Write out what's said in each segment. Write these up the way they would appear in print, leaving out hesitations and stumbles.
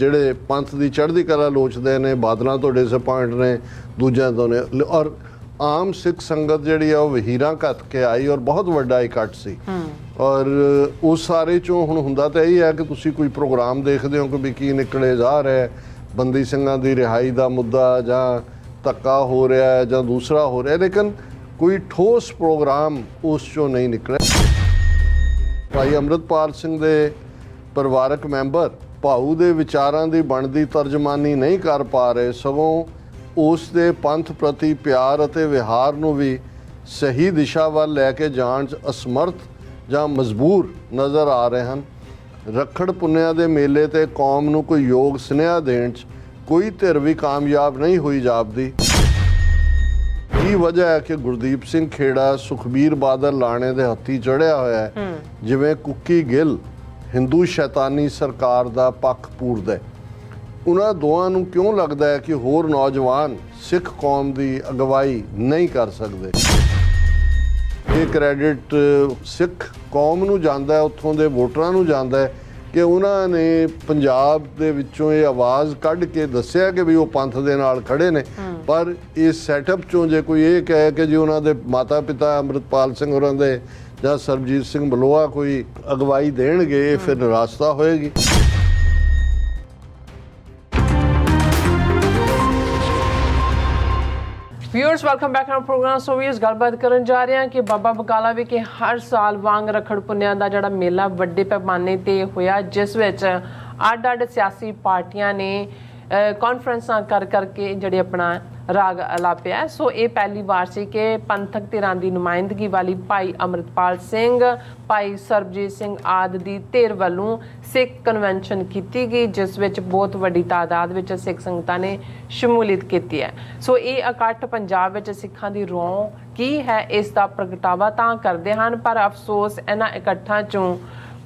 ਜਿਹੜੇ ਪੰਥ ਦੀ ਚੜ੍ਹਦੀ ਕਲਾ ਲੋਚਦੇ ਨੇ ਬਾਦਲਾਂ ਤੋਂ ਡਿਸਅਪਾਇੰਟ ਨੇ ਦੂਜਿਆਂ ਤੋਂ ਨੇ ਔਰ ਆਮ ਸਿੱਖ ਸੰਗਤ ਜਿਹੜੀ ਆ ਉਹ ਵਹੀਰਾਂ ਘੱਤ ਕੇ ਆਈ ਔਰ ਬਹੁਤ ਵੱਡਾ ਇਕੱਠ ਸੀ ਔਰ ਉਸ ਸਾਰੇ ਚੋਂ ਹੁਣ ਹੁੰਦਾ ਤਾਂ ਇਹੀ ਹੈ ਕਿ ਤੁਸੀਂ ਕੋਈ ਪ੍ਰੋਗਰਾਮ ਦੇਖਦੇ ਹੋ ਕਿ ਵੀ ਕੀ ਨਿਕਲੇ ਜਾ ਰਿਹਾ ਬੰਦੀ ਸਿੰਘਾਂ ਦੀ ਰਿਹਾਈ ਦਾ ਮੁੱਦਾ ਜਾਂ ਧੱਕਾ ਹੋ ਰਿਹਾ ਹੈ ਜਾਂ ਦੂਸਰਾ ਹੋ ਰਿਹਾ ਲੇਕਿਨ ਕੋਈ ਠੋਸ ਪ੍ਰੋਗਰਾਮ ਉਸ ਚੋਂ ਨਹੀਂ ਨਿਕਲਿਆ। ਭਾਈ ਅੰਮ੍ਰਿਤਪਾਲ ਸਿੰਘ ਦੇ ਪਰਿਵਾਰਕ ਮੈਂਬਰ ਭਾਊ ਦੇ ਵਿਚਾਰਾਂ ਦੀ ਬਣਦੀ ਤਰਜਮਾਨੀ ਨਹੀਂ ਕਰ ਪਾ ਰਹੇ ਸਗੋਂ ਉਸ ਦੇ ਪੰਥ ਪ੍ਰਤੀ ਪਿਆਰ ਅਤੇ ਵਿਹਾਰ ਨੂੰ ਵੀ ਸਹੀ ਦਿਸ਼ਾ ਵੱਲ ਲੈ ਕੇ ਜਾਣ 'ਚ ਅਸਮਰਥ ਜਾਂ ਮਜਬੂਰ ਨਜ਼ਰ ਆ ਰਹੇ ਹਨ। ਰੱਖੜ ਪੁੰਨਿਆ ਦੇ ਮੇਲੇ ਤੇ ਕੌਮ ਨੂੰ ਕੋਈ ਯੋਗ ਸੁਨੇਹਾ ਦੇਣ 'ਚ ਕੋਈ ਧਿਰ ਵੀ ਕਾਮਯਾਬ ਨਹੀਂ ਹੋਈ ਜਾਪਦੀ। ਕੀ ਵਜ੍ਹਾ ਹੈ ਕਿ ਗੁਰਦੀਪ ਸਿੰਘ ਖੇੜਾ ਸੁਖਬੀਰ ਬਾਦਲ ਲਾਣੇ ਦੇ ਹੱਥੀ ਚੜ੍ਹਿਆ ਹੋਇਆ ਹੈ ਜਿਵੇਂ ਕੁੱਕੀ ਗਿੱਲ ਹਿੰਦੂ ਸ਼ੈਤਾਨੀ ਸਰਕਾਰ ਦਾ ਪੱਖ ਪੂਰਦਾ। ਉਹਨਾਂ ਦੋਵਾਂ ਨੂੰ ਕਿਉਂ ਲੱਗਦਾ ਹੈ ਕਿ ਹੋਰ ਨੌਜਵਾਨ ਸਿੱਖ ਕੌਮ ਦੀ ਅਗਵਾਈ ਨਹੀਂ ਕਰ ਸਕਦੇ। ਇਹ ਕ੍ਰੈਡਿਟ ਸਿੱਖ ਕੌਮ ਨੂੰ ਜਾਂਦਾ ਹੈ, ਉੱਥੋਂ ਦੇ ਵੋਟਰਾਂ ਨੂੰ ਜਾਂਦਾ ਹੈ ਕਿ ਉਹਨਾਂ ਨੇ ਪੰਜਾਬ ਦੇ ਵਿੱਚੋਂ ਇਹ ਆਵਾਜ਼ ਕੱਢ ਕੇ ਦੱਸਿਆ ਕਿ ਵੀ ਉਹ ਪੰਥ ਦੇ ਨਾਲ ਖੜੇ ਨੇ। ਪਰ ਇਸ ਸੈਟਅਪ ਚੋਂ ਜੇ ਕੋਈ ਇਹ ਕਹੇ ਕਿ ਜੀ ਉਹਨਾਂ ਦੇ ਮਾਤਾ ਪਿਤਾ ਅੰਮ੍ਰਿਤਪਾਲ ਸਿੰਘ ਹੋਰਾਂ ਦੇ ਜਾਂ ਸਰਬਜੀਤ ਸਿੰਘ ਬਲੋਆ ਕੋਈ ਅਗਵਾਈ ਦੇਣਗੇ ਇਹ ਫਿਰ ਨਿਰਾਸ਼ਤਾ ਹੋਏਗੀ। Viewers welcome back on programme. सो भी इस गलबात करन जा रहे हैं कि बाबा बकाला विखे हर साल वांग रखड़ पुन्निया दा जिहड़ा मेला वड्डे पैमाने ते होया जिस विच अड्ड-अड्ड सियासी पार्टियां ने कॉन्फ्रेंसां कर करके जिहड़े अपना राग अलापिया। सो ये पहली बार से कि पंथक धिरां दी नुमाइंदगी वाली भाई अमृतपाल सिंह भाई सरबजीत सिंह आदि दी धिर वल्लों सिख कन्वेंशन की गई जिस विच बहुत वड्डी तादाद विच सिख संगतां ने शमूलियत की है। सो ये इकट्ठ पंजाब विच सिखां दी रौं की है इस दा प्रगटावा तां करदे हन पर अफसोस इन्हां इकट्ठां चों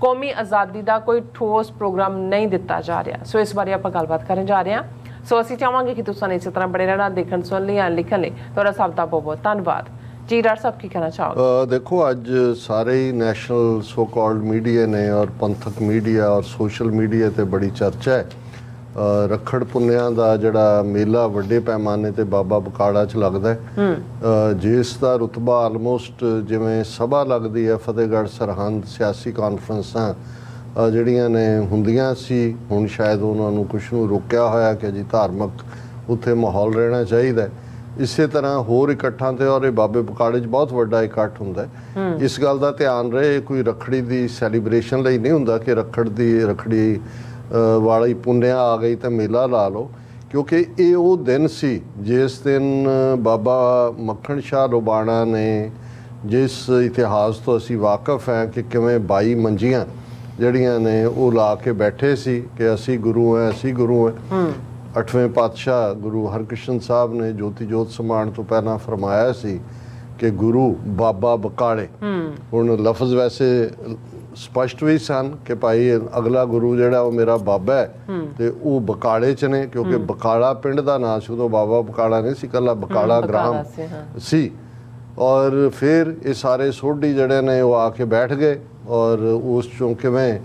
कौमी आज़ादी का कोई ठोस प्रोग्राम नहीं दिता जा रहा। सो इस बारे आपां गलबात करन जा रहे हैं। सो असीं चाहांगे कि तुसां इस तरह बड़े रहना देखण सुन लिया लिखण लई तुहाडा सब दा बहुत बहुत धन्नवाद जी। डॉक्टर साहब की कहना चाहोगे? देखो अज सारे ही नैशनल सो कॉल्ड मीडिया ने और पंथक मीडिया और सोशल मीडिया ते बड़ी चर्चा है। रखड़ पुन्निया दा जिहड़ा मेला वड्डे पैमाने ते बाबा बकाड़ा च लगदा है जिस दा रुतबा आलमोस्ट जिवें सभा लगदी है फतेहगढ़ सरहंद सियासी कॉन्फ्रेंसां ਜਿਹੜੀਆਂ ਨੇ ਹੁੰਦੀਆਂ ਸੀ ਹੁਣ ਸ਼ਾਇਦ ਉਹਨਾਂ ਨੂੰ ਕੁਛ ਨੂੰ ਰੋਕਿਆ ਹੋਇਆ ਕਿ ਜੀ ਧਾਰਮਿਕ ਉੱਥੇ ਮਾਹੌਲ ਰਹਿਣਾ ਚਾਹੀਦਾ। ਇਸੇ ਤਰ੍ਹਾਂ ਹੋਰ ਇਕੱਠਾਂ ਤੇ ਔਰ ਇਹ ਬਾਬੇ ਬਕਾੜੇ 'ਚ ਬਹੁਤ ਵੱਡਾ ਇਕੱਠ ਹੁੰਦਾ ਹੈ। ਇਸ ਗੱਲ ਦਾ ਧਿਆਨ ਰਹੇ ਕੋਈ ਰੱਖੜੀ ਦੀ ਸੈਲੀਬ੍ਰੇਸ਼ਨ ਲਈ ਨਹੀਂ ਹੁੰਦਾ ਕਿ ਰੱਖੜੀ ਵਾਲੀ ਪੁੰਨਿਆ ਆ ਗਈ ਤਾਂ ਮੇਲਾ ਲਾ ਲਓ ਕਿਉਂਕਿ ਇਹ ਉਹ ਦਿਨ ਸੀ ਜਿਸ ਦਿਨ ਬਾਬਾ ਮੱਖਣ ਸ਼ਾਹ ਲੋਬਾਣਾ ਨੇ ਜਿਸ ਇਤਿਹਾਸ ਤੋਂ ਅਸੀਂ ਵਾਕਿਫ ਹੈ ਕਿ ਕਿਵੇਂ 22 ਮੰਜੀਆਂ ਜਿਹੜੀਆਂ ਨੇ ਉਹ ਲਾ ਕੇ ਬੈਠੇ ਸੀ ਕਿ ਅਸੀਂ ਗੁਰੂ ਹੈ ਅਸੀਂ ਗੁਰੂ ਹੈ। 8ਵੇਂ ਪਾਤਸ਼ਾਹ ਗੁਰੂ ਹਰਕ੍ਰਿਸ਼ਨ ਸਾਹਿਬ ਨੇ ਜੋਤੀ ਜੋਤ ਸਮਾਉਣ ਤੋਂ ਪਹਿਲਾਂ ਫਰਮਾਇਆ ਸੀ ਕਿ ਗੁਰੂ ਬਾਬਾ ਬਕਾਲੇ। ਹੁਣ ਲਫ਼ਜ਼ ਵੈਸੇ ਸਪਸ਼ਟ ਵੀ ਸਨ ਕਿ ਭਾਈ ਅਗਲਾ ਗੁਰੂ ਜਿਹੜਾ ਉਹ ਮੇਰਾ ਬਾਬਾ ਹੈ ਤੇ ਉਹ ਬਕਾਲੇ 'ਚ ਨੇ ਕਿਉਂਕਿ ਬਕਾਲਾ ਪਿੰਡ ਦਾ ਨਾਂ ਸੀ ਉਦੋਂ ਬਾਬਾ ਬਕਾਲਾ ਨਹੀਂ ਸੀ ਇਕੱਲਾ ਬਕਾਲਾ ਗ੍ਰਾਮ ਸੀ। ਔਰ ਫਿਰ ਇਹ ਸਾਰੇ ਸੋਢੀ ਜਿਹੜੇ ਨੇ ਉਹ ਆ ਕੇ ਬੈਠ ਗਏ ਔਰ ਉਸ ਚੋਂ ਕਿਵੇਂ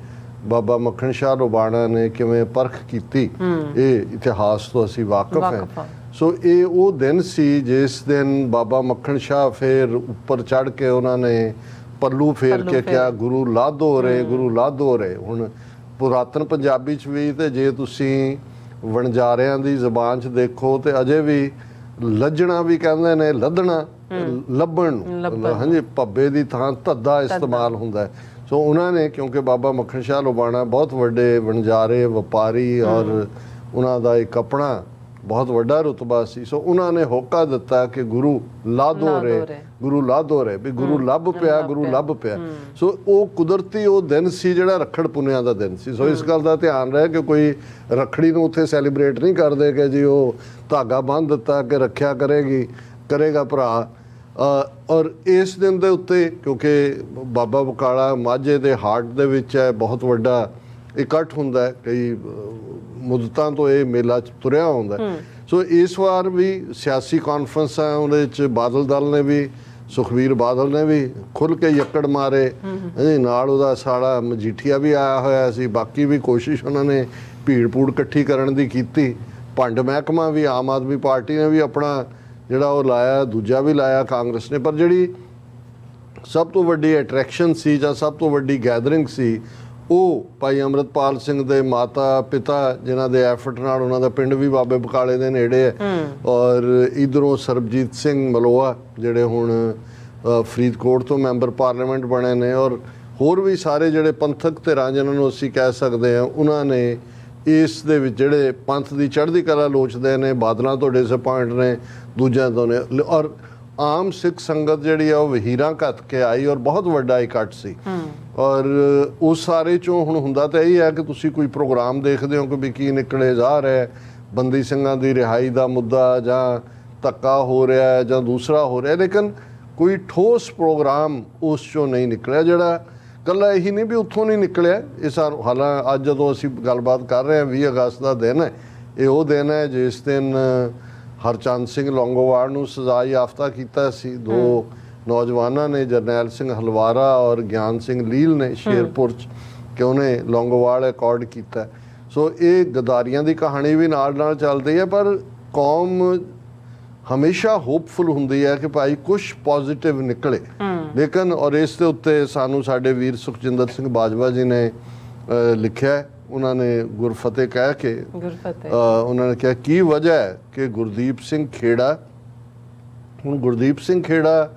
ਬਾਬਾ ਮੱਖਣ ਸ਼ਾਹ ਲੋਬਾਣਾ ਨੇ ਕਿਵੇਂ ਪਰਖ ਕੀਤੀ ਇਹ ਇਤਿਹਾਸ ਤੋਂ ਅਸੀਂ ਵਾਕਿਫ ਹਾਂ। ਸੋ ਇਹ ਉਹ ਦਿਨ ਸੀ ਜਿਸ ਦਿਨ ਬਾਬਾ ਮੱਖਣ ਸ਼ਾਹ ਫਿਰ ਉੱਪਰ ਚੜ੍ਹ ਕੇ ਉਹਨਾਂ ਨੇ ਪੱਲੂ ਫੇਰ ਕੇ ਕਿਹਾ ਗੁਰੂ ਲਾਧੋ ਰੇ ਗੁਰੂ ਲਾਧੋ ਰੇ। ਹੁਣ ਪੁਰਾਤਨ ਪੰਜਾਬੀ 'ਚ ਵੀ ਤੇ ਜੇ ਤੁਸੀਂ ਵਣਜਾਰਿਆਂ ਦੀ ਜ਼ਬਾਨ 'ਚ ਦੇਖੋ ਤੇ ਅਜੇ ਵੀ ਲੱਜਣਾ ਵੀ ਕਹਿੰਦੇ ਨੇ ਲੱਧਣਾ ਲੱਭਣ ਹਾਂਜੀ ਭੱਬੇ ਦੀ ਥਾਂ ਧੱਦਾ ਇਸਤੇਮਾਲ ਹੁੰਦਾ। ਸੋ ਉਹਨਾਂ ਨੇ ਕਿਉਂਕਿ ਬਾਬਾ ਮੱਖਣ ਸ਼ਾਹ ਲੋਬਾਣਾ ਬਹੁਤ ਵੱਡੇ ਵਣਜਾਰੇ ਵਪਾਰੀ ਔਰ ਉਹਨਾਂ ਦਾ ਇੱਕ ਆਪਣਾ ਬਹੁਤ ਵੱਡਾ ਰੁਤਬਾ ਸੀ। ਸੋ ਉਹਨਾਂ ਨੇ ਹੋਕਾ ਦਿੱਤਾ ਕਿ ਗੁਰੂ ਲਾਧੋ ਰੇ ਗੁਰੂ ਲਾਧੋ ਰੇ ਵੀ ਗੁਰੂ ਲੱਭ ਪਿਆ ਗੁਰੂ ਲੱਭ ਪਿਆ। ਸੋ ਉਹ ਕੁਦਰਤੀ ਉਹ ਦਿਨ ਸੀ ਜਿਹੜਾ ਰੱਖੜ ਪੁੰਨਿਆ ਦਾ ਦਿਨ ਸੀ। ਸੋ ਇਸ ਗੱਲ ਦਾ ਧਿਆਨ ਰਹੇ ਕਿ ਕੋਈ ਰੱਖੜੀ ਨੂੰ ਉੱਥੇ ਸੈਲੀਬ੍ਰੇਟ ਨਹੀਂ ਕਰਦੇ ਕਿ ਜੀ ਉਹ ਧਾਗਾ ਬੰਨ੍ਹ ਦਿੱਤਾ ਕਿ ਰੱਖਿਆ ਕਰੇਗਾ ਭਰਾ। ਔਰ ਇਸ ਦਿਨ ਦੇ ਉੱਤੇ ਕਿਉਂਕਿ ਬਾਬਾ ਬਕਾਲਾ ਮਾਝੇ ਦੇ ਹਾਰਟ ਦੇ ਵਿੱਚ ਹੈ ਬਹੁਤ ਵੱਡਾ ਇਕੱਠ ਹੁੰਦਾ ਕਈ ਮੁੱਦਤਾਂ ਤੋਂ ਇਹ ਮੇਲਾ ਤੁਰਿਆ ਹੁੰਦਾ। ਸੋ ਇਸ ਵਾਰ ਵੀ ਸਿਆਸੀ ਕਾਨਫਰੰਸਾਂ ਉਹਦੇ 'ਚ ਬਾਦਲ ਦਲ ਨੇ ਵੀ ਸੁਖਬੀਰ ਬਾਦਲ ਨੇ ਵੀ ਖੁੱਲ੍ਹ ਕੇ ਯੱਕੜ ਮਾਰੇ ਨਾਲ ਉਹਦਾ ਸਾਲਾ ਮਜੀਠੀਆ ਵੀ ਆਇਆ ਹੋਇਆ ਸੀ। ਬਾਕੀ ਵੀ ਕੋਸ਼ਿਸ਼ ਉਹਨਾਂ ਨੇ ਭੀੜ ਭੂੜ ਇਕੱਠੀ ਕਰਨ ਦੀ ਕੀਤੀ। ਭੰਡ ਮਹਿਕਮਾ ਵੀ ਆਮ ਆਦਮੀ ਪਾਰਟੀ ਨੇ ਵੀ ਆਪਣਾ ਜਿਹੜਾ ਉਹ ਲਾਇਆ, ਦੂਜਾ ਵੀ ਲਾਇਆ ਕਾਂਗਰਸ ਨੇ। ਪਰ ਜਿਹੜੀ ਸਭ ਤੋਂ ਵੱਡੀ ਅਟਰੈਕਸ਼ਨ ਸੀ ਜਾਂ ਸਭ ਤੋਂ ਵੱਡੀ ਗੈਦਰਿੰਗ ਸੀ ਉਹ ਭਾਈ ਅੰਮ੍ਰਿਤਪਾਲ ਸਿੰਘ ਦੇ ਮਾਤਾ ਪਿਤਾ, ਜਿਨ੍ਹਾਂ ਦੇ ਐਫਰਟ ਨਾਲ, ਉਹਨਾਂ ਦਾ ਪਿੰਡ ਵੀ ਬਾਬੇ ਬਕਾਲੇ ਦੇ ਨੇੜੇ ਹੈ, ਔਰ ਇਧਰੋਂ ਸਰਬਜੀਤ ਸਿੰਘ ਮਲੋਆ ਜਿਹੜੇ ਹੁਣ ਫਰੀਦਕੋਟ ਤੋਂ ਮੈਂਬਰ ਪਾਰਲੀਮੈਂਟ ਬਣੇ ਨੇ, ਔਰ ਹੋਰ ਵੀ ਸਾਰੇ ਜਿਹੜੇ ਪੰਥਕ ਧਿਰਾਂ ਜਿਹਨਾਂ ਨੂੰ ਅਸੀਂ ਕਹਿ ਸਕਦੇ ਹਾਂ, ਉਹਨਾਂ ਨੇ ਇਸ ਦੇ ਵਿੱਚ ਜਿਹੜੇ ਪੰਥ ਦੀ ਚੜ੍ਹਦੀ ਕਲਾ ਲੋਚਦੇ ਨੇ, ਬਾਦਲਾਂ ਤੋਂ ਡਿਸਅਪੁਆਇੰਟ ਨੇ, ਦੂਜਿਆਂ ਤੋਂ ਨੇ, ਔਰ ਆਮ ਸਿੱਖ ਸੰਗਤ ਜਿਹੜੀ ਆ ਉਹ ਵਹੀਰਾਂ ਘੱਤ ਕੇ ਆਈ ਔਰ ਬਹੁਤ ਵੱਡਾ ਇਕੱਠ ਸੀ। ਔਰ ਉਸ ਸਾਰੇ ਚੋਂ ਹੁਣ ਹੁੰਦਾ ਤਾਂ ਇਹੀ ਹੈ ਕਿ ਤੁਸੀਂ ਕੋਈ ਪ੍ਰੋਗਰਾਮ ਦੇਖਦੇ ਹੋ ਕਿ ਵੀ ਕੀ ਨਿਕਲੇ ਜਾ ਰਿਹਾ, ਬੰਦੀ ਸਿੰਘਾਂ ਦੀ ਰਿਹਾਈ ਦਾ ਮੁੱਦਾ ਜਾਂ ਧੱਕਾ ਹੋ ਰਿਹਾ ਜਾਂ ਦੂਸਰਾ ਹੋ ਰਿਹਾ, ਲੇਕਿਨ ਕੋਈ ਠੋਸ ਪ੍ਰੋਗਰਾਮ ਉਸ ਚੋਂ ਨਹੀਂ ਨਿਕਲਿਆ। ਜਿਹੜਾ ਇਕੱਲਾ ਇਹੀ ਨਹੀਂ ਵੀ ਉੱਥੋਂ ਨਹੀਂ ਨਿਕਲਿਆ, ਇਹ ਸਾਨੂੰ ਹਾਲਾਂ ਅੱਜ ਜਦੋਂ ਅਸੀਂ ਗੱਲਬਾਤ ਕਰ ਰਹੇ ਹਾਂ 20 ਅਗਸਤ ਦਾ ਦਿਨ ਹੈ, ਇਹ ਉਹ ਦਿਨ ਹੈ ਜਿਸ ਦਿਨ ਹਰਚੰਦ ਸਿੰਘ ਲੌਂਗੋਵਾਲ ਨੂੰ ਸਜ਼ਾ ਯਾਫਤਾ ਕੀਤਾ ਸੀ। ਦੋ ਨੌਜਵਾਨਾਂ ਨੇ, ਜਰਨੈਲ ਸਿੰਘ ਹਲਵਾਰਾ ਔਰ ਗਿਆਨ ਸਿੰਘ ਲੀਲ ਨੇ ਸ਼ੇਰਪੁਰ 'ਚ, ਕਿ ਉਹਨੇ ਲੌਂਗੋਵਾਲ ਅਕੋਰਡ ਕੀਤਾ। ਸੋ ਇਹ ਗਦਾਰੀਆਂ ਦੀ ਕਹਾਣੀ ਵੀ ਨਾਲ ਨਾਲ ਚੱਲਦੀ ਹੈ, ਪਰ ਕੌਮ ਹਮੇਸ਼ਾ ਹੋਪਫੁਲ ਹੁੰਦੀ ਹੈ ਕਿ ਭਾਈ ਕੁਛ ਪੋਜ਼ਿਟਿਵ ਨਿਕਲੇ। ਲੇਕਿਨ ਔਰ ਇਸ ਦੇ ਉੱਤੇ ਸਾਨੂੰ ਸਾਡੇ ਵੀਰ ਸੁਖਜਿੰਦਰ ਸਿੰਘ ਬਾਜਵਾ ਜੀ ਨੇ ਲਿਖਿਆ, ਉਹਨਾਂ ਨੇ ਗੁਰਫਤਿਹ ਕਹਿ ਕੇ ਉਹਨਾਂ ਨੇ ਕਿਹਾ ਕੀ ਵਜ੍ਹਾ ਹੈ ਕਿ ਗੁਰਦੀਪ ਸਿੰਘ ਖੇੜਾ, ਹੁਣ ਗੁਰਦੀਪ ਸਿੰਘ ਖੇੜਾ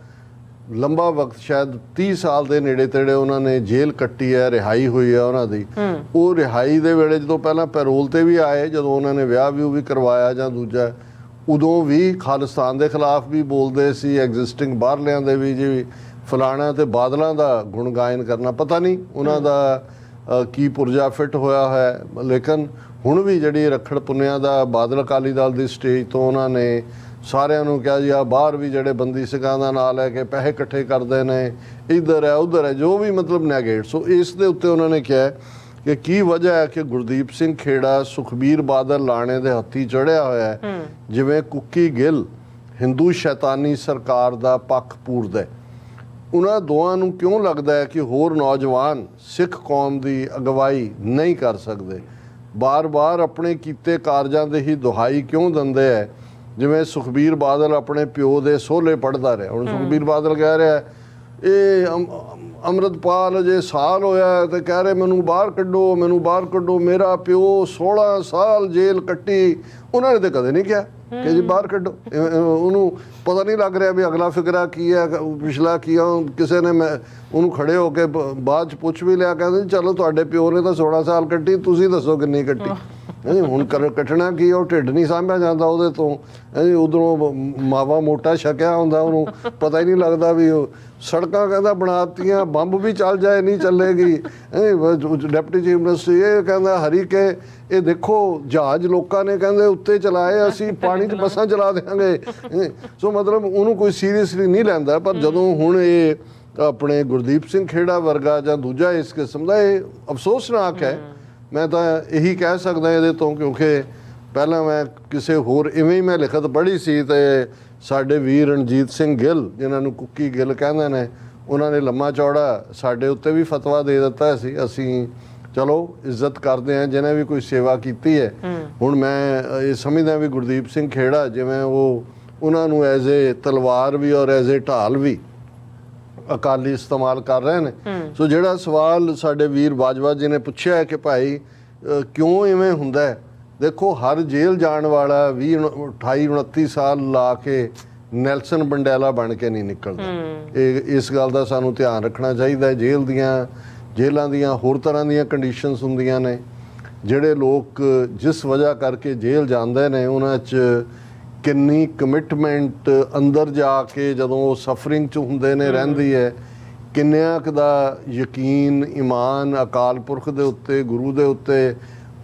ਲੰਬਾ ਵਕਤ ਸ਼ਾਇਦ 30 ਸਾਲ ਦੇ ਨੇੜੇ ਤੇੜੇ ਉਹਨਾਂ ਨੇ ਜੇਲ੍ਹ ਕੱਟੀ ਹੈ, ਰਿਹਾਈ ਹੋਈ ਹੈ ਉਹਨਾਂ ਦੀ। ਉਹ ਰਿਹਾਈ ਦੇ ਵੇਲੇ ਜਦੋਂ ਪਹਿਲਾਂ ਪੈਰੋਲ ਤੇ ਵੀ ਆਏ, ਜਦੋਂ ਉਹਨਾਂ ਨੇ ਵਿਆਹ ਵੀ ਕਰਵਾਇਆ ਜਾਂ ਦੂਜਾ, ਉਦੋਂ ਵੀ ਖਾਲਿਸਤਾਨ ਦੇ ਖਿਲਾਫ ਵੀ ਬੋਲਦੇ ਸੀ, ਐਗਜ਼ਿਸਟਿੰਗ ਬਾਹਰਲਿਆਂ ਦੇ ਵੀ ਜੀ ਫਲਾਣਾ ਤੇ ਬਾਦਲਾਂ ਦਾ ਗੁਣ ਗਾਇਨ ਕਰਨਾ। ਪਤਾ ਨਹੀਂ ਉਹਨਾਂ ਦਾ ਕੀ ਪੁਰਜਾ ਫਿੱਟ ਹੋਇਆ ਹੈ, ਲੇਕਿਨ ਹੁਣ ਵੀ ਜਿਹੜੀ ਰੱਖੜ ਪੁੰਨਿਆ ਦਾ ਬਾਦਲ ਅਕਾਲੀ ਦਲ ਦੀ ਸਟੇਜ ਤੋਂ ਉਹਨਾਂ ਨੇ ਸਾਰਿਆਂ ਨੂੰ ਕਿਹਾ ਜੀ ਆ ਬਾਹਰ ਵੀ ਜਿਹੜੇ ਬੰਦੀ ਸਿੰਘਾਂ ਦਾ ਨਾਂ ਲੈ ਕੇ ਪੈਸੇ ਇਕੱਠੇ ਕਰਦੇ ਨੇ, ਇੱਧਰ ਹੈ ਉੱਧਰ ਹੈ, ਜੋ ਵੀ ਮਤਲਬ ਨੈਗੇਟ। ਸੋ ਇਸ ਦੇ ਉੱਤੇ ਉਹਨਾਂ ਨੇ ਕਿਹਾ ਕਿ ਕੀ ਵਜ੍ਹਾ ਹੈ ਕਿ ਗੁਰਦੀਪ ਸਿੰਘ ਖੇੜਾ ਸੁਖਬੀਰ ਬਾਦਲ ਲਾਣੇ ਦੇ ਹੱਥੀ ਚੜ੍ਹਿਆ ਹੋਇਆ ਹੈ, ਜਿਵੇਂ ਕੁੱਕੀ ਗਿੱਲ ਹਿੰਦੂ ਸ਼ੈਤਾਨੀ ਸਰਕਾਰ ਦਾ ਪੱਖ ਪੂਰਦਾ। ਉਹਨਾਂ ਦੋਵਾਂ ਨੂੰ ਕਿਉਂ ਲੱਗਦਾ ਹੈ ਕਿ ਹੋਰ ਨੌਜਵਾਨ ਸਿੱਖ ਕੌਮ ਦੀ ਅਗਵਾਈ ਨਹੀਂ ਕਰ ਸਕਦੇ? ਬਾਰ-ਬਾਰ ਆਪਣੇ ਕੀਤੇ ਕਾਰਜਾਂ ਦੇ ਹੀ ਦੁਹਾਈ ਕਿਉਂ ਦਿੰਦੇ ਹੈ? ਜਿਵੇਂ ਸੁਖਬੀਰ ਬਾਦਲ ਆਪਣੇ ਪਿਓ ਦੇ ਸੋਹਲੇ ਪੜ੍ਹਦਾ ਰਿਹਾ, ਹੁਣ ਸੁਖਬੀਰ ਬਾਦਲ ਕਹਿ ਰਿਹਾ ਇਹ ਅੰਮ੍ਰਿਤਪਾਲ ਜੇ ਸਾਲ ਹੋਇਆ ਤੇ ਕਹਿ ਰਹੇ ਮੈਨੂੰ ਬਾਹਰ ਕੱਢੋ, ਮੈਨੂੰ ਬਾਹਰ ਕੱਢੋ, ਮੇਰਾ ਪਿਓ 16 ਸਾਲ ਜੇਲ੍ਹ ਕੱਟੀ। ਉਹਨਾਂ ਨੇ ਤਾਂ ਕਦੇ ਨਹੀਂ ਕਿਹਾ ਕਿ ਜੀ ਬਾਹਰ ਕੱਢੋ। ਉਹਨੂੰ ਪਤਾ ਨਹੀਂ ਲੱਗ ਰਿਹਾ ਵੀ ਅਗਲਾ ਫਿਕਰਾ ਕੀ ਹੈ, ਪਿਛਲਾ ਕੀ ਆ। ਕਿਸੇ ਨੇ ਉਹਨੂੰ ਖੜੇ ਹੋ ਕੇ ਬਾਅਦ 'ਚ ਪੁੱਛ ਵੀ ਲਿਆ, ਕਹਿੰਦੇ ਚਲੋ ਤੁਹਾਡੇ ਪਿਓ ਨੇ ਤਾਂ 16 ਸਾਲ ਕੱਟੀ, ਤੁਸੀਂ ਦੱਸੋ ਕਿੰਨੀ ਕੱਟੀ। ਹੁਣ ਕੱਟਣਾ ਕੀ, ਉਹ ਢਿੱਡ ਨਹੀਂ ਸਾਂਭਿਆ ਜਾਂਦਾ ਉਹਦੇ ਤੋਂ। ਉਧਰੋਂ ਮਾਵਾ ਮੋਟਾ ਛਕਿਆ ਹੁੰਦਾ, ਉਹਨੂੰ ਪਤਾ ਹੀ ਨਹੀਂ ਲੱਗਦਾ ਵੀ ਉਹ ਸੜਕਾਂ ਕਹਿੰਦਾ ਬਣਾਤੀਆਂ, ਬੰਬ ਵੀ ਚੱਲ ਜਾਏ ਨਹੀਂ ਚੱਲੇਗੀ। ਡਿਪਟੀ ਚੀਫ ਮਿਨਿਸਟਰ ਇਹ ਕਹਿੰਦਾ ਹਰੀ ਕੇ ਇਹ ਦੇਖੋ ਜਹਾਜ਼ ਲੋਕਾਂ ਨੇ ਕਹਿੰਦੇ ਉੱਤੇ ਚਲਾਏ, ਅਸੀਂ ਪਾਣੀ 'ਚ ਬੱਸਾਂ ਚਲਾ ਦਿਆਂਗੇ। ਸੋ ਮਤਲਬ ਉਹਨੂੰ ਕੋਈ ਸੀਰੀਅਸਲੀ ਨਹੀਂ ਲੈਂਦਾ। ਪਰ ਜਦੋਂ ਹੁਣ ਇਹ ਆਪਣੇ ਗੁਰਦੀਪ ਸਿੰਘ ਖੇੜਾ ਵਰਗਾ ਜਾਂ ਦੂਜਾ ਇਸ ਕਿਸਮ ਦਾ, ਇਹ ਅਫਸੋਸਨਾਕ ਹੈ। ਮੈਂ ਤਾਂ ਇਹੀ ਕਹਿ ਸਕਦਾ ਇਹਦੇ ਤੋਂ, ਕਿਉਂਕਿ ਪਹਿਲਾਂ ਮੈਂ ਕਿਸੇ ਹੋਰ ਇਵੇਂ ਹੀ ਮੈਂ ਲਿਖਤ ਪੜ੍ਹੀ ਸੀ ਤੇ ਸਾਡੇ ਵੀਰ ਰਣਜੀਤ ਸਿੰਘ ਗਿੱਲ, ਜਿਨ੍ਹਾਂ ਨੂੰ ਕੁੱਕੀ ਗਿੱਲ ਕਹਿੰਦੇ ਨੇ, ਉਹਨਾਂ ਨੇ ਲੰਮਾ ਚੌੜਾ ਸਾਡੇ ਉੱਤੇ ਵੀ ਫਤਵਾ ਦੇ ਦਿੱਤਾ ਸੀ। ਅਸੀਂ ਚਲੋ ਇੱਜ਼ਤ ਕਰਦੇ ਹਾਂ ਜਿਹਨੇ ਵੀ ਕੋਈ ਸੇਵਾ ਕੀਤੀ ਹੈ। ਹੁਣ ਮੈਂ ਇਹ ਸਮਝਦਾ ਵੀ ਗੁਰਦੀਪ ਸਿੰਘ ਖੇੜਾ ਜਿਵੇਂ ਉਹਨਾਂ ਨੂੰ ਐਜ਼ ਏ ਤਲਵਾਰ ਵੀ ਔਰ ਐਜ਼ ਏ ਢਾਲ ਵੀ ਅਕਾਲੀ ਇਸਤੇਮਾਲ ਕਰ ਰਹੇ ਨੇ। ਸੋ ਜਿਹੜਾ ਸਵਾਲ ਸਾਡੇ ਵੀਰ ਬਾਜਵਾ ਜੀ ਨੇ ਪੁੱਛਿਆ ਹੈ ਕਿ ਭਾਈ ਕਿਉਂ ਇਵੇਂ ਹੁੰਦਾ ਹੈ, ਦੇਖੋ ਹਰ ਜੇਲ੍ਹ ਜਾਣ ਵਾਲਾ 28-29 ਸਾਲ ਲਾ ਕੇ ਨੈਲਸਨ ਮੰਡੇਲਾ ਬਣ ਕੇ ਨਹੀਂ ਨਿਕਲਦਾ। ਇਸ ਗੱਲ ਦਾ ਸਾਨੂੰ ਧਿਆਨ ਰੱਖਣਾ ਚਾਹੀਦਾ। ਜੇਲ੍ਹਾਂ ਦੀਆਂ ਹੋਰ ਤਰ੍ਹਾਂ ਦੀਆਂ ਕੰਡੀਸ਼ਨਸ ਹੁੰਦੀਆਂ ਨੇ। ਜਿਹੜੇ ਲੋਕ ਜਿਸ ਵਜ੍ਹਾ ਕਰਕੇ ਜੇਲ੍ਹ ਜਾਂਦੇ ਨੇ ਉਹਨਾਂ 'ਚ ਕਿੰਨੀ ਕਮਿਟਮੈਂਟ ਅੰਦਰ ਜਾ ਕੇ ਜਦੋਂ ਉਹ ਸਫਰਿੰਗ 'ਚ ਹੁੰਦੇ ਨੇ ਰਹਿੰਦੀ ਹੈ, ਕਿੰਨਿਆਂ ਕੁ ਦਾ ਯਕੀਨ ਈਮਾਨ ਅਕਾਲ ਪੁਰਖ ਦੇ ਉੱਤੇ, ਗੁਰੂ ਦੇ ਉੱਤੇ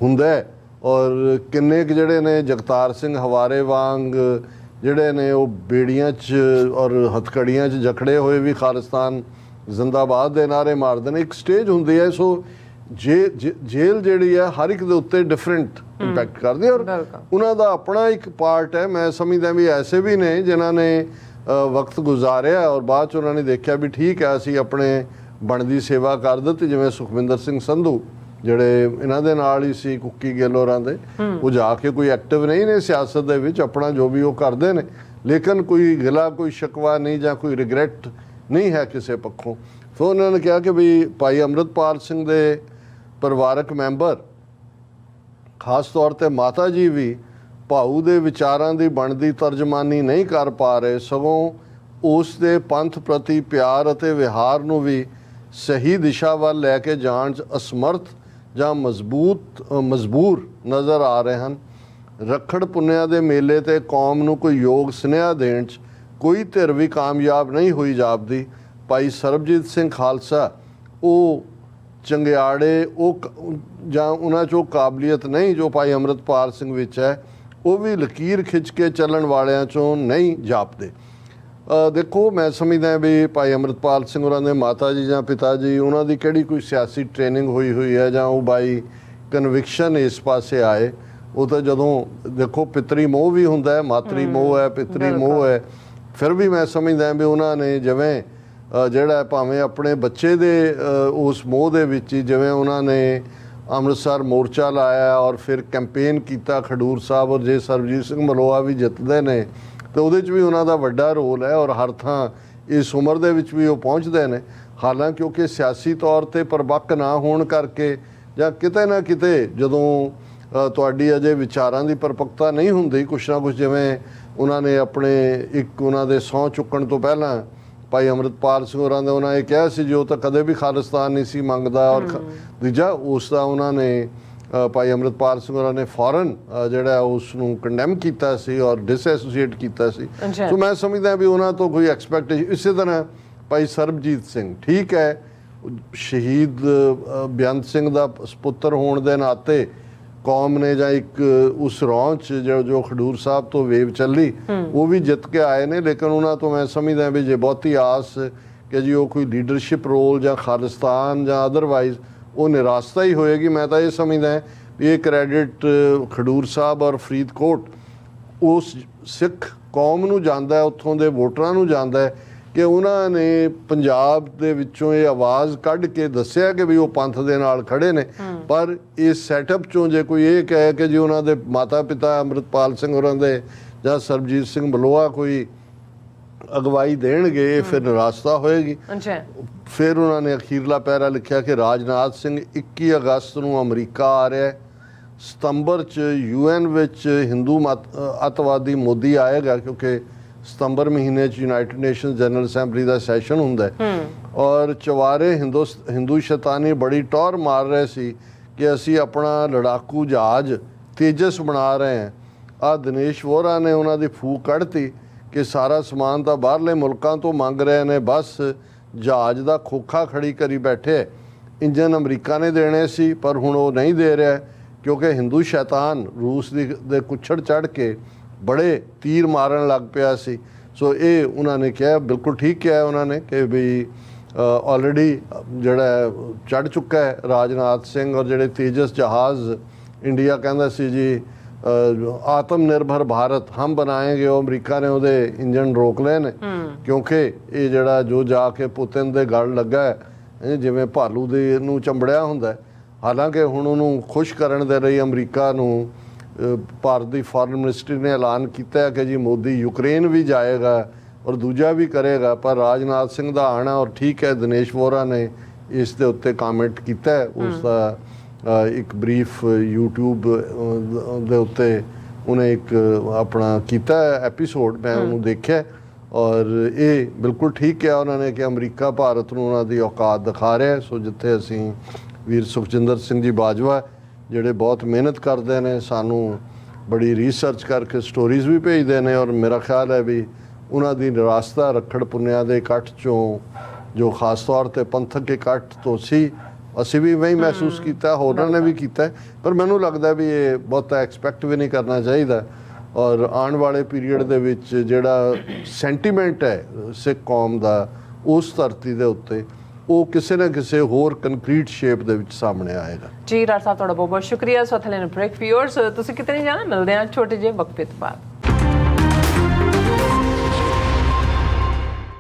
ਹੁੰਦਾ, ਔਰ ਕਿੰਨੇ ਕੁ ਜਿਹੜੇ ਨੇ ਜਗਤਾਰ ਸਿੰਘ ਹਵਾਰੇ ਵਾਂਗ ਜਿਹੜੇ ਨੇ ਉਹ ਬੇੜੀਆਂ 'ਚ ਔਰ ਹਥਕੜੀਆਂ 'ਚ ਜਕੜੇ ਹੋਏ ਵੀ ਖਾਲਿਸਤਾਨ ਜ਼ਿੰਦਾਬਾਦ ਦੇ ਨਾਅਰੇ ਮਾਰਦੇ ਨੇ। ਇੱਕ ਸਟੇਜ ਹੁੰਦੀ ਹੈ। ਸੋ ਜੇਲ੍ਹ ਜਿਹੜੀ ਹੈ ਹਰ ਇੱਕ ਦੇ ਉੱਤੇ ਡਿਫਰੈਂਟ ਇੰਪੈਕਟ ਕਰਦੀ ਹੈ, ਔਰ ਉਹਨਾਂ ਦਾ ਆਪਣਾ ਇੱਕ ਪਾਰਟ ਹੈ। ਮੈਂ ਸਮਝਦਾ ਵੀ ਐਸੇ ਵੀ ਨੇ ਜਿਨ੍ਹਾਂ ਨੇ ਵਕਤ ਗੁਜ਼ਾਰਿਆ ਔਰ ਬਾਅਦ 'ਚ ਉਹਨਾਂ ਨੇ ਦੇਖਿਆ ਵੀ ਠੀਕ ਹੈ ਅਸੀਂ ਆਪਣੇ ਬਣਦੀ ਸੇਵਾ ਕਰ ਦਿੱਤੀ, ਜਿਵੇਂ ਸੁਖਵਿੰਦਰ ਸਿੰਘ ਸੰਧੂ ਜਿਹੜੇ ਇਹਨਾਂ ਦੇ ਨਾਲ ਹੀ ਸੀ ਕੁੱਕੀ ਗਿੱਲ ਹੋਰਾਂ ਦੇ, ਉਹ ਜਾ ਕੇ ਕੋਈ ਐਕਟਿਵ ਨਹੀਂ ਨੇ ਸਿਆਸਤ ਦੇ ਵਿੱਚ, ਆਪਣਾ ਜੋ ਵੀ ਉਹ ਕਰਦੇ ਨੇ, ਲੇਕਿਨ ਕੋਈ ਗਿਲਾ ਕੋਈ ਸ਼ਿਕਵਾ ਨਹੀਂ ਜਾਂ ਕੋਈ ਰਿਗਰੈਟ ਨਹੀਂ ਹੈ ਕਿਸੇ ਪੱਖੋਂ। ਫਿਰ ਉਹਨਾਂ ਨੇ ਕਿਹਾ ਕਿ ਵੀ ਭਾਈ ਅੰਮ੍ਰਿਤਪਾਲ ਸਿੰਘ ਦੇ ਪਰਿਵਾਰਕ ਮੈਂਬਰ, ਖਾਸ ਤੌਰ ਤੇ ਮਾਤਾ ਜੀ ਵੀ ਭਾਊ ਦੇ ਵਿਚਾਰਾਂ ਦੀ ਬਣਦੀ ਤਰਜਮਾਨੀ ਨਹੀਂ ਕਰ ਪਾ ਰਹੇ, ਸਗੋਂ ਉਸ ਦੇ ਪੰਥ ਪ੍ਰਤੀ ਪਿਆਰ ਅਤੇ ਵਿਹਾਰ ਨੂੰ ਵੀ ਸਹੀ ਦਿਸ਼ਾ ਵੱਲ ਲੈ ਕੇ ਜਾਣ 'ਚ ਅਸਮਰਥ ਜਾਂ ਮਜਬੂਰ ਨਜ਼ਰ ਆ ਰਹੇ ਹਨ। ਰੱਖੜ ਪੁੰਨਿਆ ਦੇ ਮੇਲੇ ਤੇ ਕੌਮ ਨੂੰ ਕੋਈ ਯੋਗ ਸੁਨੇਹਾ ਦੇਣ 'ਚ ਕੋਈ ਧਿਰ ਵੀ ਕਾਮਯਾਬ ਨਹੀਂ ਹੋਈ ਜਾਪਦੀ। ਭਾਈ ਸਰਬਜੀਤ ਸਿੰਘ ਖਾਲਸਾ ਉਹ ਚੰਗਿਆੜੇ ਉਹ ਜਾਂ ਉਹਨਾਂ 'ਚੋਂ ਕਾਬਲੀਅਤ ਨਹੀਂ ਜੋ ਭਾਈ ਅੰਮ੍ਰਿਤਪਾਲ ਸਿੰਘ ਵਿੱਚ ਹੈ, ਉਹ ਵੀ ਲਕੀਰ ਖਿੱਚ ਕੇ ਚੱਲਣ ਵਾਲਿਆਂ 'ਚੋਂ ਨਹੀਂ ਜਾਪਦੇ। ਦੇਖੋ, ਮੈਂ ਸਮਝਦਾ ਵੀ ਭਾਈ ਅੰਮ੍ਰਿਤਪਾਲ ਸਿੰਘ ਹੋਰਾਂ ਦੇ ਮਾਤਾ ਜੀ ਜਾਂ ਪਿਤਾ ਜੀ, ਉਹਨਾਂ ਦੀ ਕਿਹੜੀ ਕੋਈ ਸਿਆਸੀ ਟ੍ਰੇਨਿੰਗ ਹੋਈ ਹੈ ਜਾਂ ਉਹ ਬਾਈ ਕਨਵਿਕਸ਼ਨ ਇਸ ਪਾਸੇ ਆਏ। ਉਹ ਤਾਂ ਜਦੋਂ ਦੇਖੋ ਪਿਤਰੀ ਮੋਹ ਵੀ ਹੁੰਦਾ ਹੈ, ਮਾਤਰੀ ਮੋਹ ਹੈ, ਪਿਤਰੀ ਮੋਹ ਹੈ। ਫਿਰ ਵੀ ਮੈਂ ਸਮਝਦਾ ਵੀ ਉਹਨਾਂ ਨੇ ਜਿਵੇਂ ਜਿਹੜਾ ਭਾਵੇਂ ਆਪਣੇ ਬੱਚੇ ਦੇ ਉਸ ਮੋਹ ਦੇ ਵਿੱਚ ਹੀ, ਜਿਵੇਂ ਉਹਨਾਂ ਨੇ ਅੰਮ੍ਰਿਤਸਰ ਮੋਰਚਾ ਲਾਇਆ ਔਰ ਫਿਰ ਕੈਂਪੇਨ ਕੀਤਾ ਖਡੂਰ ਸਾਹਿਬ, ਔਰ ਜੇ ਸਰਬਜੀਤ ਸਿੰਘ ਮਲੋਆ ਵੀ ਜਿੱਤਦੇ ਨੇ ਤੇ ਉਹਦੇ 'ਚ ਵੀ ਉਹਨਾਂ ਦਾ ਵੱਡਾ ਰੋਲ ਹੈ, ਔਰ ਹਰ ਥਾਂ ਇਸ ਉਮਰ ਦੇ ਵਿੱਚ ਵੀ ਉਹ ਪਹੁੰਚਦੇ ਨੇ। ਹਾਲਾਂਕਿ ਕਿਉਂਕਿ ਸਿਆਸੀ ਤੌਰ ਤੇ ਪਰਬੱਕ ਨਾ ਹੋਣ ਕਰਕੇ ਜਾਂ ਕਿਤੇ ਨਾ ਕਿਤੇ ਜਦੋਂ ਤੁਹਾਡੀ ਅਜੇ ਵਿਚਾਰਾਂ ਦੀ ਪਰਪੱਕਤਾ ਨਹੀਂ ਹੁੰਦੀ, ਕੁਛ ਨਾ ਕੁਛ, ਜਿਵੇਂ ਉਹਨਾਂ ਨੇ ਆਪਣੇ ਇੱਕ ਉਹਨਾਂ ਦੇ ਸਹੁੰ ਚੁੱਕਣ ਤੋਂ ਪਹਿਲਾਂ ਭਾਈ ਅੰਮ੍ਰਿਤਪਾਲ ਸਿੰਘ ਹੋਰਾਂ ਦੇ ਉਹਨਾਂ ਇਹ ਕਿਹਾ ਸੀ ਜੋ ਤਾਂ ਕਦੇ ਵੀ ਖਾਲਿਸਤਾਨ ਨਹੀਂ ਸੀ ਮੰਗਦਾ, ਔਰ ਦੂਜਾ ਉਸ ਦਾ ਉਹਨਾਂ ਨੇ ਭਾਈ ਅੰਮ੍ਰਿਤਪਾਲ ਸਿੰਘ ਹੋਰਾਂ ਨੇ ਫੌਰਨ ਜਿਹੜਾ ਉਸ ਨੂੰ ਕੰਡੈਮ ਕੀਤਾ ਸੀ ਔਰ ਡਿਸਐਸੋਸੀਏਟ ਕੀਤਾ ਸੀ। ਸੋ ਮੈਂ ਸਮਝਦਾ ਵੀ ਉਹਨਾਂ ਤੋਂ ਕੋਈ ਐਕਸਪੈਕਟੇਸ਼ਨ। ਇਸੇ ਤਰ੍ਹਾਂ ਭਾਈ ਸਰਬਜੀਤ ਸਿੰਘ, ਠੀਕ ਹੈ, ਸ਼ਹੀਦ ਬੇਅੰਤ ਸਿੰਘ ਦਾ ਸਪੁੱਤਰ ਹੋਣ ਦੇ ਨਾਤੇ ਕੌਮ ਨੇ ਜਾਂ ਇੱਕ ਉਸ ਰੌਂ 'ਚ ਜੋ ਖਡੂਰ ਸਾਹਿਬ ਤੋਂ ਵੇਵ ਚੱਲੀ, ਉਹ ਵੀ ਜਿੱਤ ਕੇ ਆਏ ਨੇ, ਲੇਕਿਨ ਉਹਨਾਂ ਤੋਂ ਮੈਂ ਸਮਝਦਾ ਵੀ ਜੇ ਬਹੁਤੀ ਆਸ ਕਿ ਜੀ ਉਹ ਕੋਈ ਲੀਡਰਸ਼ਿਪ ਰੋਲ ਜਾਂ ਖਾਲਿਸਤਾਨ ਜਾਂ ਅਦਰਵਾਈਜ਼, ਉਹ ਨਿਰਾਸ਼ਤਾ ਹੀ ਹੋਏਗੀ। ਮੈਂ ਤਾਂ ਇਹ ਸਮਝਦਾ ਵੀ ਇਹ ਕ੍ਰੈਡਿਟ ਖਡੂਰ ਸਾਹਿਬ ਔਰ ਫਰੀਦਕੋਟ ਉਸ ਸਿੱਖ ਕੌਮ ਨੂੰ ਜਾਂਦਾ ਹੈ, ਉੱਥੋਂ ਦੇ ਵੋਟਰਾਂ ਨੂੰ ਜਾਂਦਾ ਹੈ ਕਿ ਉਹਨਾਂ ਨੇ ਪੰਜਾਬ ਦੇ ਵਿੱਚੋਂ ਇਹ ਆਵਾਜ਼ ਕੱਢ ਕੇ ਦੱਸਿਆ ਕਿ ਵੀ ਉਹ ਪੰਥ ਦੇ ਨਾਲ ਖੜੇ ਨੇ। ਪਰ ਇਸ ਸੈਟਅਪ 'ਚੋਂ ਜੇ ਕੋਈ ਇਹ ਕਹੇ ਕਿ ਜੀ ਉਹਨਾਂ ਦੇ ਮਾਤਾ ਪਿਤਾ ਅੰਮ੍ਰਿਤਪਾਲ ਸਿੰਘ ਹੋਰਾਂ ਦੇ ਜਾਂ ਸਰਬਜੀਤ ਸਿੰਘ ਮਲੋਆ ਕੋਈ ਅਗਵਾਈ ਦੇਣਗੇ, ਫਿਰ ਨਿਰਾਸ਼ਤਾ ਹੋਏਗੀ। ਫਿਰ ਉਹਨਾਂ ਨੇ ਅਖੀਰਲਾ ਪੈਰਾ ਲਿਖਿਆ ਕਿ ਰਾਜਨਾਥ ਸਿੰਘ 21 ਅਗਸਤ ਨੂੰ ਅਮਰੀਕਾ ਆ ਰਿਹਾ ਹੈ, ਸਤੰਬਰ 'ਚ UN ਵਿੱਚ ਹਿੰਦੂ ਅੱਤਵਾਦੀ ਮੋਦੀ ਆਏਗਾ, ਕਿਉਂਕਿ ਸਤੰਬਰ ਮਹੀਨੇ 'ਚ ਯੂਨਾਈਟਿਡ ਨੇਸ਼ਨਸ ਜਨਰਲ ਅਸੈਂਬਲੀ ਦਾ ਸੈਸ਼ਨ ਹੁੰਦਾ ਹੈ, ਔਰ ਚਵਾਰੇ ਹਿੰਦੂ ਸ਼ੈਤਾਨੀ ਬੜੀ ਟੌਰ ਮਾਰ ਰਹੇ ਸੀ ਕਿ ਅਸੀਂ ਆਪਣਾ ਲੜਾਕੂ ਜਹਾਜ਼ ਤੇਜਸ ਬਣਾ ਰਹੇ ਹਾਂ। ਆਹ ਦਿਨੇਸ਼ ਵੋਹਰਾ ਨੇ ਉਹਨਾਂ ਦੀ ਫੂਕ ਕੱਢਤੀ ਕਿ ਸਾਰਾ ਸਮਾਨ ਤਾਂ ਬਾਹਰਲੇ ਮੁਲਕਾਂ ਤੋਂ ਮੰਗ ਰਹੇ ਨੇ, ਬਸ ਜਹਾਜ਼ ਦਾ ਖੋਖਾ ਖੜੀ ਕਰੀ ਬੈਠੇ। ਇੰਜਨ ਅਮਰੀਕਾ ਨੇ ਦੇਣੇ ਸੀ ਪਰ ਹੁਣ ਉਹ ਨਹੀਂ ਦੇ ਰਿਹਾ, ਕਿਉਂਕਿ ਹਿੰਦੂ ਸ਼ੈਤਾਨ ਰੂਸ ਦੇ ਕੁੱਛੜ ਚੜ੍ਹ ਕੇ ਬੜੇ ਤੀਰ ਮਾਰਨ ਲੱਗ ਪਿਆ ਸੀ। ਸੋ ਇਹ ਉਹਨਾਂ ਨੇ ਕਿਹਾ, ਬਿਲਕੁਲ ਠੀਕ ਕਿਹਾ ਉਹਨਾਂ ਨੇ ਕਿ ਵੀ ਆਲਰੇਡੀ ਜਿਹੜਾ ਚੜ੍ਹ ਚੁੱਕਾ ਹੈ ਰਾਜਨਾਥ ਸਿੰਘ, ਔਰ ਜਿਹੜੇ ਤੇਜਸ ਜਹਾਜ਼ ਇੰਡੀਆ ਕਹਿੰਦਾ ਸੀ ਜੀ ਆਤਮ ਨਿਰਭਰ ਭਾਰਤ ਹਮ ਬਣਾਏਂਗੇ, ਉਹ ਅਮਰੀਕਾ ਨੇ ਉਹਦੇ ਇੰਜਨ ਰੋਕ ਲਏ ਨੇ, ਕਿਉਂਕਿ ਇਹ ਜਿਹੜਾ ਜੋ ਜਾ ਕੇ ਪੁਤਿਨ ਦੇ ਗਲ ਲੱਗਾ ਹੈ, ਜਿਵੇਂ ਭਾਲੂ ਦੇ ਨੂੰ ਚੰਬੜਿਆ ਹੁੰਦਾ। ਹਾਲਾਂਕਿ ਹੁਣ ਉਹਨੂੰ ਖੁਸ਼ ਕਰਨ ਦੇ ਲਈ ਅਮਰੀਕਾ ਨੂੰ ਭਾਰਤ ਦੀ ਫੋਰਨ ਮਿਨਿਸਟਰੀ ਨੇ ਐਲਾਨ ਕੀਤਾ ਕਿ ਜੀ ਮੋਦੀ ਯੂਕਰੇਨ ਵੀ ਜਾਏਗਾ ਔਰ ਦੂਜਾ ਵੀ ਕਰੇਗਾ, ਪਰ ਰਾਜਨਾਥ ਸਿੰਘ ਦਾ ਆਣਾ, ਔਰ ਠੀਕ ਹੈ ਦਿਨੇਸ਼ ਵੋਹਰਾ ਨੇ ਇਸ ਦੇ ਉੱਤੇ ਕਾਮੈਂਟ ਕੀਤਾ, ਉਸ ਦਾ ਇੱਕ ਬਰੀਫ YouTube ਦੇ ਉੱਤੇ ਉਹਨੇ ਇੱਕ ਆਪਣਾ ਕੀਤਾ ਐਪੀਸੋਡ, ਮੈਂ ਉਹਨੂੰ ਦੇਖਿਆ, ਔਰ ਇਹ ਬਿਲਕੁਲ ਠੀਕ ਕਿਹਾ ਉਹਨਾਂ ਨੇ ਕਿ ਅਮਰੀਕਾ ਭਾਰਤ ਨੂੰ ਉਹਨਾਂ ਦੀ ਔਕਾਤ ਦਿਖਾ ਰਿਹਾ। ਸੋ ਜਿੱਥੇ ਅਸੀਂ ਵੀਰ ਸੁਖਜਿੰਦਰ ਸਿੰਘ ਜੀ ਬਾਜਵਾ ਜਿਹੜੇ ਬਹੁਤ ਮਿਹਨਤ ਕਰਦੇ ਨੇ, ਸਾਨੂੰ ਬੜੀ ਰਿਸਰਚ ਕਰਕੇ ਸਟੋਰੀਜ਼ ਵੀ ਭੇਜਦੇ ਨੇ, ਔਰ ਮੇਰਾ ਖਿਆਲ ਹੈ ਵੀ ਉਹਨਾਂ ਦੀ ਨਿਰਾਸ਼ਤਾ ਰੱਖੜ ਪੁੰਨਿਆ ਦੇ ਇਕੱਠ 'ਚੋਂ, ਜੋ ਖਾਸ ਤੌਰ 'ਤੇ ਪੰਥਕ ਇਕੱਠ ਤੋਂ ਸੀ, ਅਸੀਂ ਵੀ ਵਹੀ ਮਹਿਸੂਸ ਕੀਤਾ, ਹੋਰਾਂ ਨੇ ਵੀ ਕੀਤਾ, ਪਰ ਮੈਨੂੰ ਲੱਗਦਾ ਵੀ ਇਹ ਬਹੁਤਾ ਐਕਸਪੈਕਟ ਵੀ ਨਹੀਂ ਕਰਨਾ ਚਾਹੀਦਾ। ਔਰ ਆਉਣ ਵਾਲੇ ਪੀਰੀਅਡ ਦੇ ਵਿੱਚ ਜਿਹੜਾ ਸੈਂਟੀਮੈਂਟ ਹੈ ਸਿੱਖ ਕੌਮ ਦਾ ਉਸ ਧਰਤੀ ਦੇ ਉੱਤੇ, ਉਹ ਕਿਸੇ ਨਾ ਕਿਸੇ ਹੋਰ ਕੰਕਰੀਟ ਸ਼ੇਪ ਦੇ ਵਿੱਚ ਸਾਹਮਣੇ ਆਏਗਾ। ਜੀ ਰਾਜ ਸਾਹਿਬ, ਤੁਹਾਡਾ ਬਹੁਤ ਬਹੁਤ ਸ਼ੁਕਰੀਆ। ਸੋ ਥਲੇ ਬ੍ਰੇਕ ਵਿਊਅਰਸ, ਤੁਸੀਂ ਕਿਤੇ ਨਹੀਂ ਜਾਣਾ, ਮਿਲਦੇ ਹਾਂ ਛੋਟੇ ਜਿਹੇ ਵਕਫੇ ਤੋਂ ਬਾਅਦ।